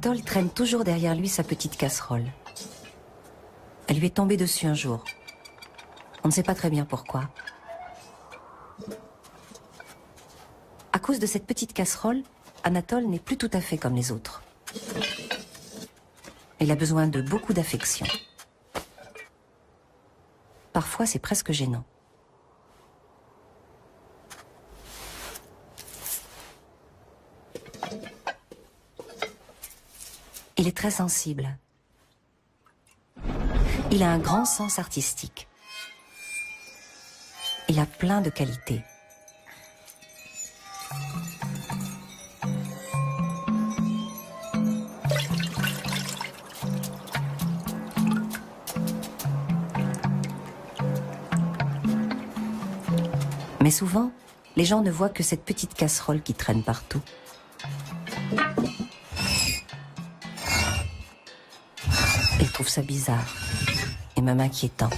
Anatole traîne toujours derrière lui sa petite casserole. Elle lui est tombée dessus un jour. On ne sait pas très bien pourquoi. À cause de cette petite casserole, Anatole n'est plus tout à fait comme les autres. Il a besoin de beaucoup d'affection. Parfois, c'est presque gênant. Il est très sensible. Il a un grand sens artistique. Il a plein de qualités. Mais souvent, les gens ne voient que cette petite casserole qui traîne partout. Ils trouvent ça bizarre et même inquiétant.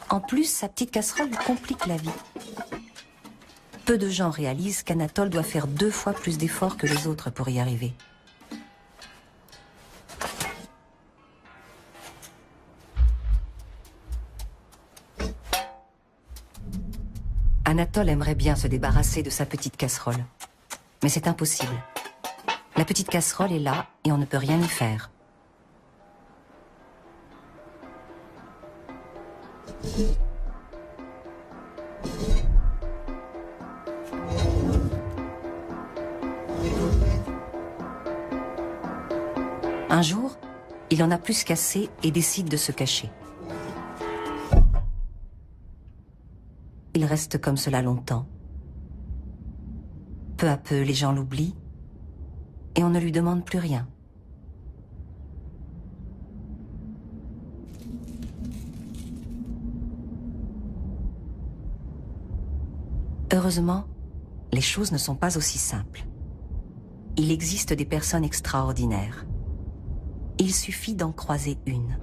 En plus, sa petite casserole lui complique la vie. Peu de gens réalisent qu'Anatole doit faire 2 fois plus d'efforts que les autres pour y arriver. Anatole aimerait bien se débarrasser de sa petite casserole. Mais c'est impossible. La petite casserole est là et on ne peut rien y faire. Un jour, il en a plus qu'assez et décide de se cacher. Il reste comme cela longtemps. Peu à peu, les gens l'oublient et on ne lui demande plus rien. Heureusement, les choses ne sont pas aussi simples. Il existe des personnes extraordinaires. Il suffit d'en croiser une.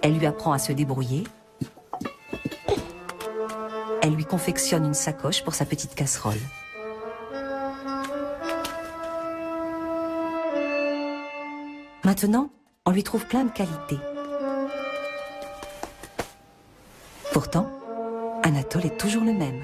Elle lui apprend à se débrouiller. Elle lui confectionne une sacoche pour sa petite casserole. Maintenant, on lui trouve plein de qualités. Pourtant, Anatole est toujours le même.